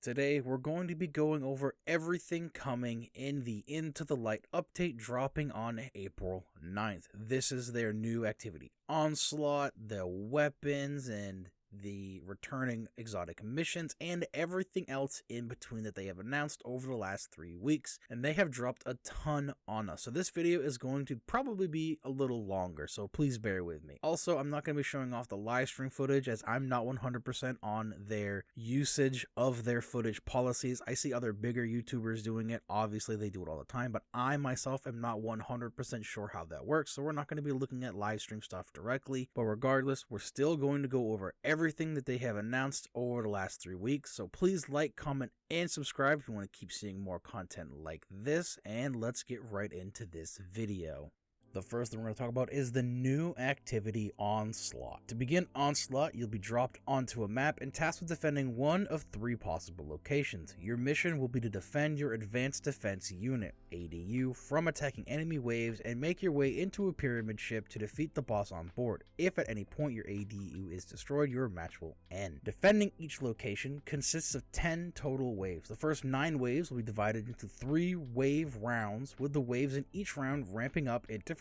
Today, we're going to be going over everything coming in the Into the Light update dropping on April 9th. This is their new activity, Onslaught, the weapons, and the returning exotic missions, and everything else in between that they have announced over the last 3 weeks, and they have dropped a ton on us. So this video is going to probably be a little longer, so please bear with me. Also, I'm not going to be showing off the live stream footage as I'm not 100% on their usage of their footage policies. I see other bigger YouTubers doing it. Obviously, they do it all the time, but I myself am not 100% sure how that works, so we're not going to be looking at live stream stuff directly. But regardless, we're still going to go over everything that they have announced over the last 3 weeks. So please like, comment, and subscribe if you want to keep seeing more content like this. And let's get right into this video. The first thing we're going to talk about is the new activity Onslaught. To begin Onslaught, you'll be dropped onto a map and tasked with defending one of 3 possible locations. Your mission will be to defend your Advanced Defense Unit, ADU, from attacking enemy waves and make your way into a pyramid ship to defeat the boss on board. If at any point your ADU is destroyed, your match will end. Defending each location consists of 10 total waves. The first 9 waves will be divided into 3 wave rounds, with the waves in each round ramping up in differentiality.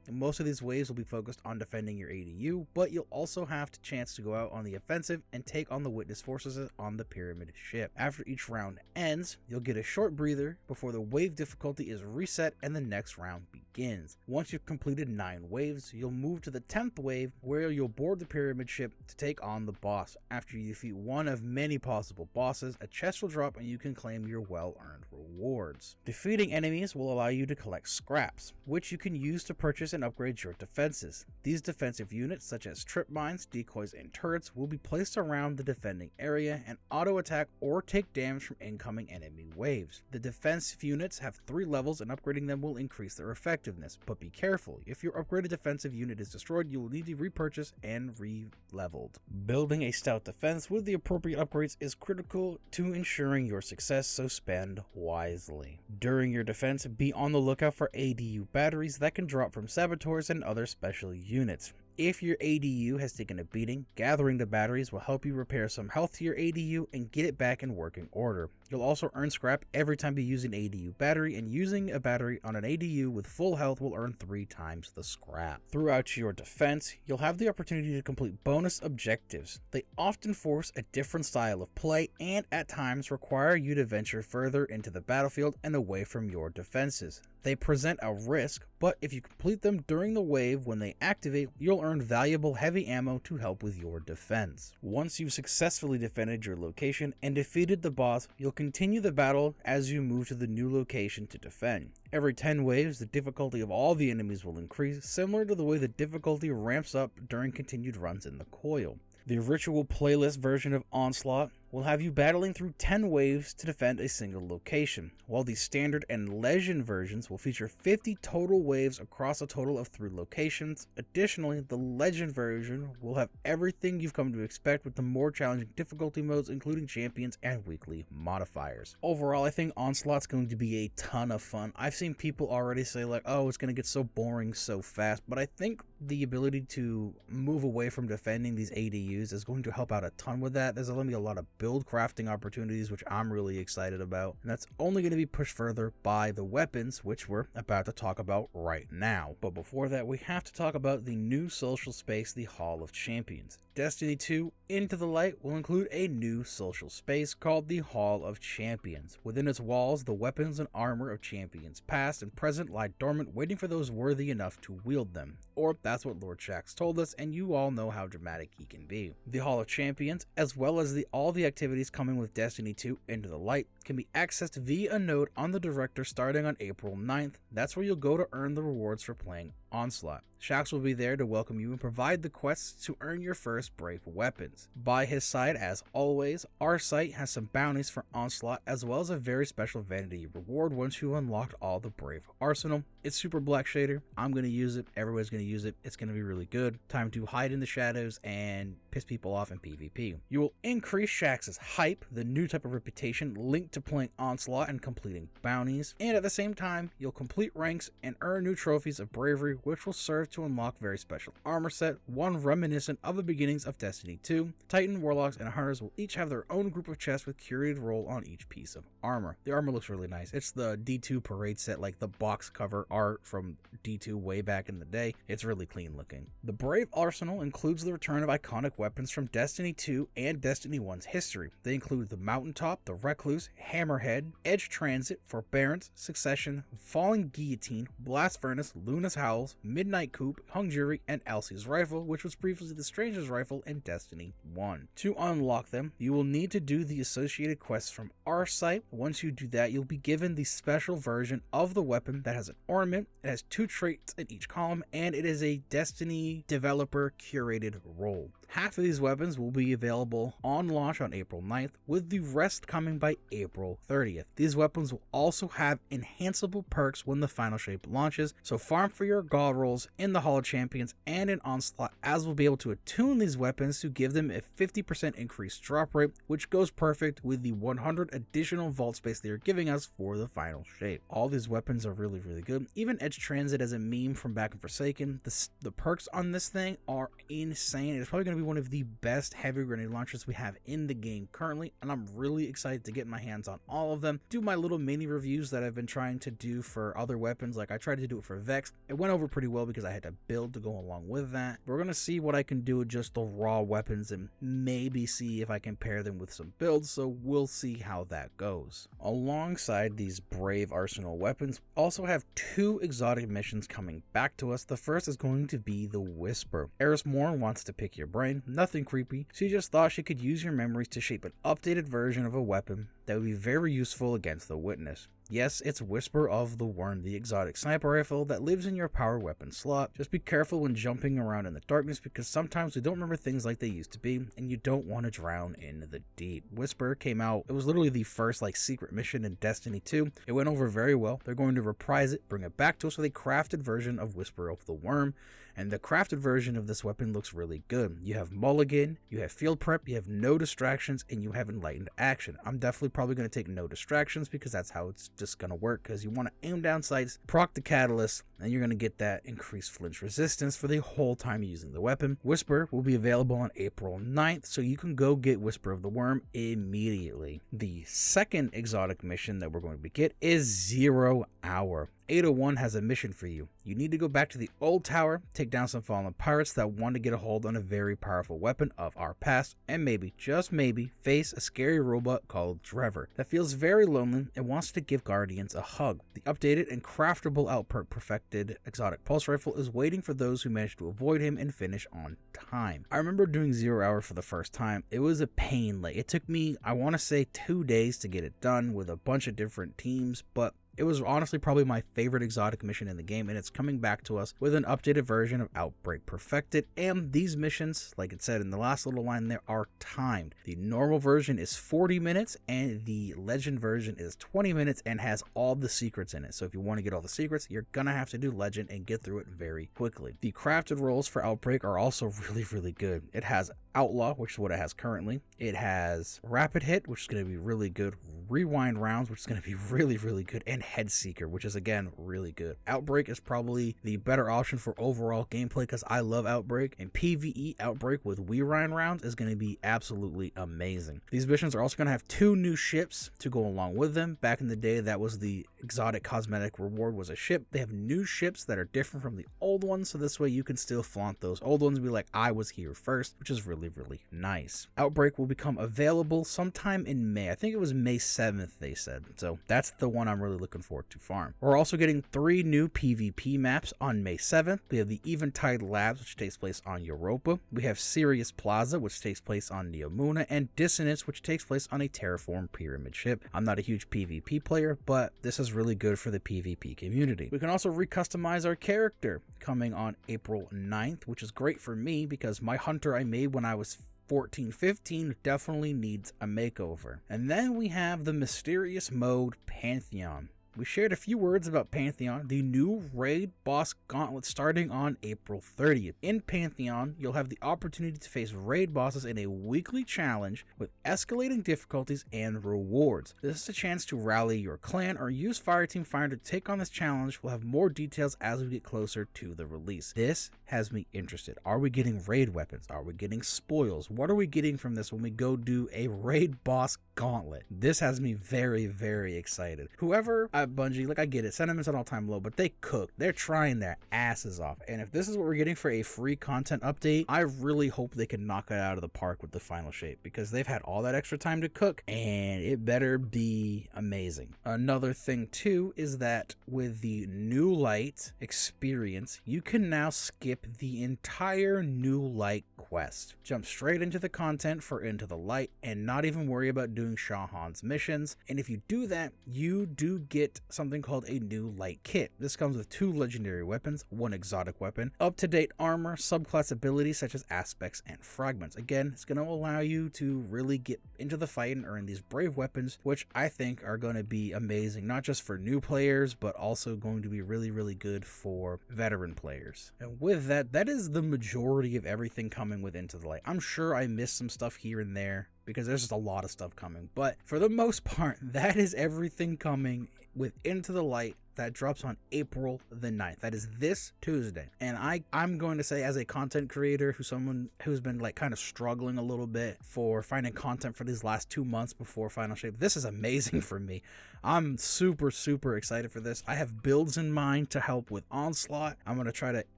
Most of these waves will be focused on defending your ADU, but you'll also have the chance to go out on the offensive and take on the witness forces on the pyramid ship. After each round ends, you'll get a short breather before the wave difficulty is reset and the next round begins. Once you've completed 9 waves, you'll move to the 10th wave, where you'll board the pyramid ship to take on the boss. After you defeat one of many possible bosses, a chest will drop and you can claim your well-earned rewards. Defeating enemies will allow you to collect scraps, which you can use to purchase and upgrade your defenses. These defensive units, such as trip mines, decoys, and turrets, will be placed around the defending area and auto attack or take damage from incoming enemy waves. The defensive units have 3 levels, and upgrading them will increase their effectiveness, but be careful. If your upgraded defensive unit is destroyed, you will need to repurchase and re-leveled. Building a stout defense with the appropriate upgrades is critical to ensuring your success, so spend wisely. During your defense, be on the lookout for ADU batteries that can drop from saboteurs and other special units. If your ADU has taken a beating, gathering the batteries will help you repair some health to your ADU and get it back in working order. You'll also earn scrap every time you use an ADU battery, and using a battery on an ADU with full health will earn 3 times the scrap. Throughout your defense, you'll have the opportunity to complete bonus objectives. They often force a different style of play and at times require you to venture further into the battlefield and away from your defenses. They present a risk, but if you complete them during the wave when they activate, you'll earn valuable heavy ammo to help with your defense. Once you've successfully defended your location and defeated the boss, you'll continue the battle as you move to the new location to defend. Every 10 waves, the difficulty of all the enemies will increase, similar to the way the difficulty ramps up during continued runs in the coil. The ritual playlist version of Onslaught will have you battling through 10 waves to defend a single location, while the standard and legend versions will feature 50 total waves across a total of 3 locations. Additionally, the legend version will have everything you've come to expect with the more challenging difficulty modes, including champions and weekly modifiers. Overall, I think Onslaught's going to be a ton of fun. I've seen people already say like, oh, it's going to get so boring so fast, but I think the ability to move away from defending these ADUs is going to help out a ton with that. There's going to be a lot of build crafting opportunities, which I'm really excited about, and that's only going to be pushed further by the weapons, which we're about to talk about right now. But before that, we have to talk about the new social space, the Hall of Champions. Destiny 2 Into the Light will include a new social space called the Hall of Champions. Within its walls, the weapons and armor of champions past and present lie dormant, waiting for those worthy enough to wield them. Or that's what Lord Shaxx told us, and you all know how dramatic he can be. The Hall of Champions, as well as all the activities coming with Destiny 2 Into the Light, can be accessed via a note on the director starting on April 9th. That's where you'll go to earn the rewards for playing Onslaught. Shaxx will be there to welcome you and provide the quests to earn your first Brave weapons. By his side, as always, our site has some bounties for Onslaught, as well as a very special vanity reward once you've unlocked all the Brave arsenal. It's super black shader. I'm going to use it. Everybody's going to use it. It's going to be really good. Time to hide in the shadows and piss people off in PvP. You will increase Shaxx's hype, the new type of reputation linked to playing Onslaught and completing bounties. And at the same time, you'll complete ranks and earn new trophies of bravery which will serve to unlock very special armor set, one reminiscent of the beginnings of Destiny 2. Titan, Warlocks, and Hunters will each have their own group of chests with curated role on each piece of armor. The armor looks really nice. It's the D2 parade set, like the box cover art from D2 way back in the day. It's really clean looking. The Brave Arsenal includes the return of iconic weapons from Destiny 2 and Destiny 1's history. They include the Mountaintop, the Recluse, Hammerhead, Edge Transit, Forbearance, Succession, Falling Guillotine, Blast Furnace, Luna's Howls, Midnight Coup, Hung Jury, and Elsie's Rifle, which was previously the Stranger's Rifle in Destiny 1. To unlock them, you will need to do the associated quests from our site. Once you do that, you'll be given the special version of the weapon that has an ornament, it has 2 traits in each column, and it is a Destiny developer curated role. Half of these weapons will be available on launch on April 9th, with the rest coming by April 30th. These weapons will also have enhanceable perks when the final shape launches, so farm for your god rolls in the Hall of Champions and in Onslaught, as we'll be able to attune these weapons to give them a 50% increased drop rate, which goes perfect with the 100 additional vault space they are giving us for the final shape. All these weapons are really good. Even Edge Transit as a meme from back in Forsaken, the perks on this thing are insane. It's probably going to be one of the best heavy grenade launchers we have in the game currently, and I'm really excited to get my hands on all of them. Do my little mini reviews that I've been trying to do for other weapons. Like I tried to do it for Vex. It went over pretty well because I had to build to go along with that. We're going to see what I can do with just the raw weapons and maybe see if I can pair them with some builds, so we'll see how that goes. Alongside these Brave Arsenal weapons, also have 2 exotic missions coming back to us. The first is going to be the Whisper. Eris Morn wants to pick your brain, nothing creepy. She just thought she could use your memories to shape an updated version of a weapon that would be very useful against the Witness. Yes, it's Whisper of the Worm, the exotic sniper rifle that lives in your power weapon slot. Just be careful when jumping around in the darkness, because sometimes we don't remember things like they used to be, and you don't want to drown in the deep. Whisper came out, it was literally the first secret mission in Destiny 2. It went over very well. They're going to reprise it, bring it back to us with a crafted version of Whisper of the Worm, and the crafted version of this weapon looks really good. You have mulligan, you have field prep, you have no distractions, and you have enlightened action. I'm definitely probably going to take no distractions because that's how it's just going to work, because you want to aim down sights, proc the catalyst, and you're going to get that increased flinch resistance for the whole time using the weapon. Whisper will be available on April 9th, so you can go get Whisper of the Worm immediately. The second exotic mission that we're going to get is 0 Hour. 801 has a mission for you. You need to go back to the old tower, take down some fallen pirates that want to get a hold on a very powerful weapon of our past, and maybe, just maybe, face a scary robot called Trevor that feels very lonely and wants to give Guardians a hug. The updated and craftable outperk perfected exotic pulse rifle is waiting for those who manage to avoid him and finish on time. I remember doing 0 Hour for the first time. It was a pain. It took me, I want to say 2 days to get it done with a bunch of different teams, but it was honestly probably my favorite exotic mission in the game, and it's coming back to us with an updated version of Outbreak Perfected. And these missions, like it said in the last little line there, are timed. The normal version is 40 minutes and the legend version is 20 minutes and has all the secrets in it. So if you want to get all the secrets, you're gonna have to do legend and get through it very quickly. The crafted roles for Outbreak are also really good. It has Outlaw, which is what it has currently. It has Rapid Hit, which is going to be really good. Rewind Rounds, which is going to be really good. And Head Seeker, which is again really good. Outbreak is probably the better option for overall gameplay because I love Outbreak. And PvE Outbreak with Rewind Rounds is going to be absolutely amazing. These missions are also going to have 2 new ships to go along with them. Back in the day, that was the exotic cosmetic reward, was a ship. They have new ships that are different from the old ones, so this way you can still flaunt those old ones and be like, I was here first, which is really nice. Outbreak will become available sometime in May. I think it was May 7th they said, so that's the one I'm really looking forward to farm. We're also getting 3 new PvP maps on May 7th. We have the Eventide Labs, which takes place on Europa. We have Sirius Plaza, which takes place on Neomuna, and Dissonance, which takes place on a terraformed pyramid ship. I'm not a huge PvP player, but this is really good for the PvP community. We can also recustomize our character coming on April 9th, which is great for me because my hunter I made when I was 14-15 definitely needs a makeover. And then we have the mysterious mode Pantheon. we shared a few words about Pantheon, the new raid boss gauntlet starting on April 30th. In Pantheon, you'll have the opportunity to face raid bosses in a weekly challenge with escalating difficulties and rewards. This is a chance to rally your clan or use Fireteam Finder to take on this challenge. We'll have more details as we get closer to the release. This has me interested. Are we getting raid weapons? Are we getting spoils? What are we getting from this when we go do a raid boss gauntlet? This has me very, very excited. Whoever at Bungie, like, I get it, sentiment's an all-time low, but they cook. They're trying their asses off. And if this is what we're getting for a free content update, I really hope they can knock it out of the park with the final shape, because they've had all that extra time to cook and it better be amazing. Another thing too is that with the new light experience, you can now skip the entire new light quest. Jump straight into the content for Into the Light and not even worry about doing Shahan's missions. And if you do that, you do get something called a new light kit. This comes with 2 legendary weapons, 1 exotic weapon, up-to-date armor, subclass abilities such as aspects and fragments. Again, it's going to allow you to really get into the fight and earn these brave weapons, which I think are going to be amazing, not just for new players, but also going to be really, really good for veteran players. And with that, that is the majority of everything coming with Into the Light. I'm sure I missed some stuff here and there because there's just a lot of stuff coming, but for the most part, that is everything coming with Into the Light. That drops on April the 9th. That is this Tuesday. And I'm going to say, as a content creator, someone who's been like kind of struggling a little bit for finding content for these last 2 months before final shape, this is amazing for me. I'm super, super excited for this. I have builds in mind to help with Onslaught. I'm going to try to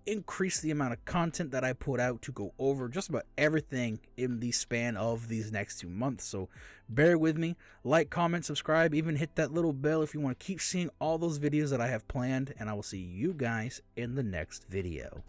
increase the amount of content that I put out to go over just about everything in the span of these next 2 months. So bear with me. Like, comment, subscribe, even hit that little bell if you want to keep seeing all those videos that I have planned, and I will see you guys in the next video.